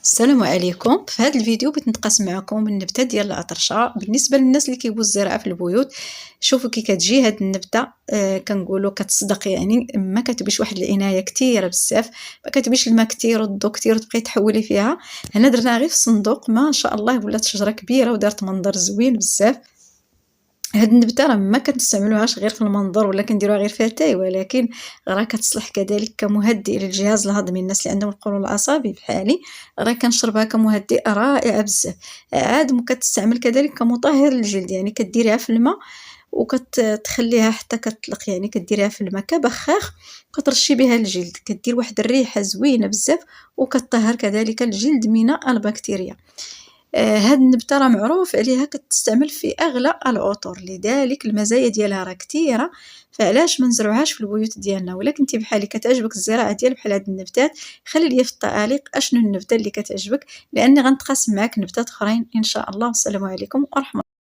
السلام عليكم. في هذا الفيديو بغيت نتقاسم معكم النبته ديال العطرشه. بالنسبه للناس اللي كيبغوا الزراعه في البيوت، شوفوا كي كتجي هذه النبته كنقولوا كتصدق، يعني ما كتبيش واحد العنايه كثيره بزاف، ما كتبيش الماء كثير والضو كثير وتبقاي تحولي فيها. هنا درناها غير في الصندوق، ما شاء الله ولات شجره كبيره ودارت منظر زوين بزاف. هاد النبته راه ما كنستعملوهاش غير في المنظر ولا كنديروها غير فيها تاي، ولكن راه كتصلح كذلك كمهدئ للجهاز الهضمي. الناس اللي عندهم القولون العصبي بحالي راه كنشربها كمهدئ رائعه بزاف. عاد كتستعمل كذلك كمطهر للجلد، يعني كديريها في الماء وكتخليها حتى كتطلق، يعني كديريها في الماء كبخاخ وكترشي بها الجلد، كدير واحد الريحه زوينه بزاف وكتطهر كذلك الجلد من البكتيريا. هاد النبتة راه معروف عليها كتستعمل في أغلى العطور، لذلك المزايا ديالها راه كثيرة، فعلاش ما نزرعوهاش في البيوت ديالنا؟ ولا كنتي بحالي كتعجبك الزراعة ديال بحال هاد النبتات، خلي لي في التعاليق أشنو النبتة اللي كتعجبك، لأني غنتقاسم معاك نبتات أخرين إن شاء الله. والسلام عليكم ورحمة